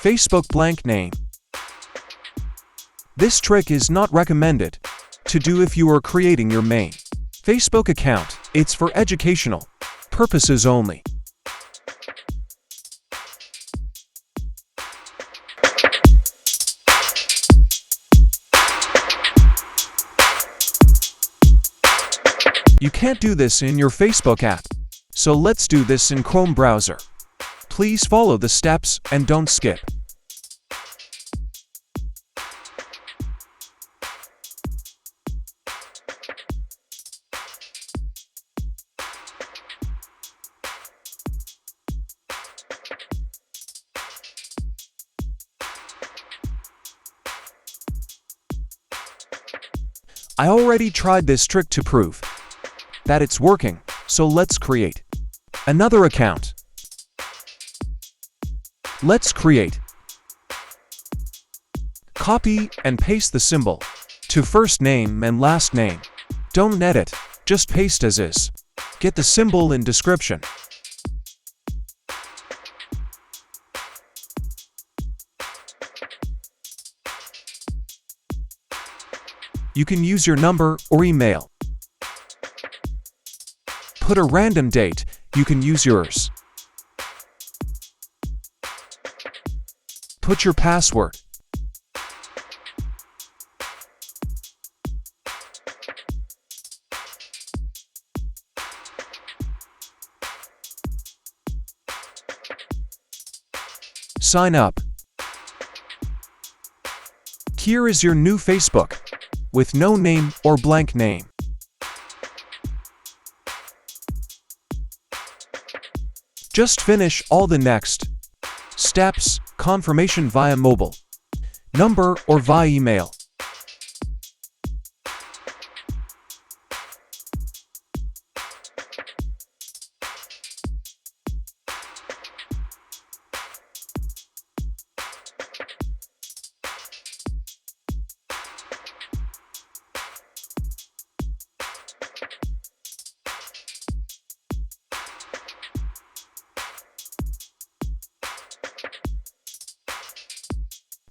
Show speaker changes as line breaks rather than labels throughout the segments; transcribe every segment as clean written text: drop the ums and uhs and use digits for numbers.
Facebook blank name. This trick is not recommended to do if you are creating your main Facebook account. It's for educational purposes only. You can't do this in your Facebook app, so let's do this in Chrome browser. Please follow the steps and don't skip. I already tried this trick to prove that it's working, so let's create another account. Let's create. Copy and paste the symbol to first name and last name. Don't edit, just paste as is. Get the symbol in description. You can use your number or email. Put a random date, you can use yours. Put your password. Sign up. Here is your new Facebook, with no name or blank name. Just finish all the next steps, confirmation via mobile number or via email.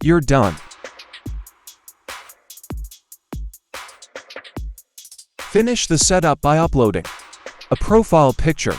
You're done. Finish the setup by uploading a profile picture.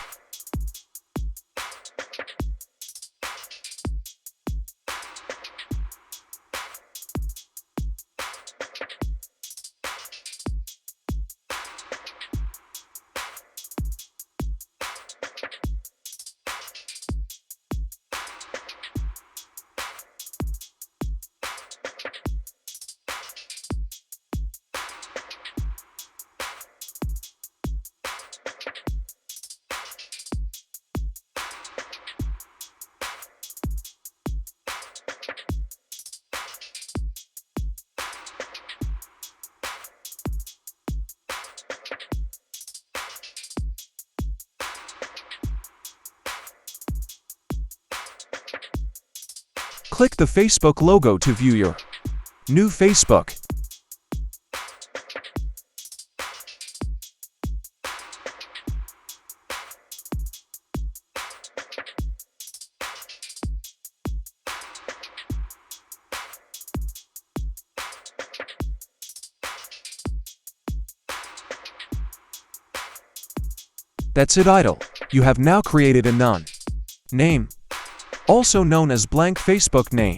Click the Facebook logo to view your new Facebook. That's it, idol. You have now created a name, also known as blank Facebook name.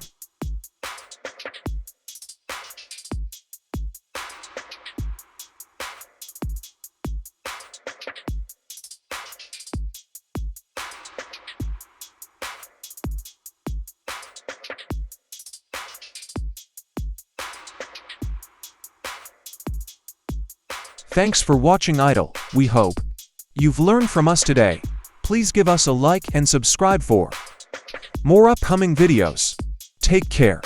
Thanks for watching, idol. We hope you've learned from us today. Please give us a like and subscribe for more upcoming videos. Take care.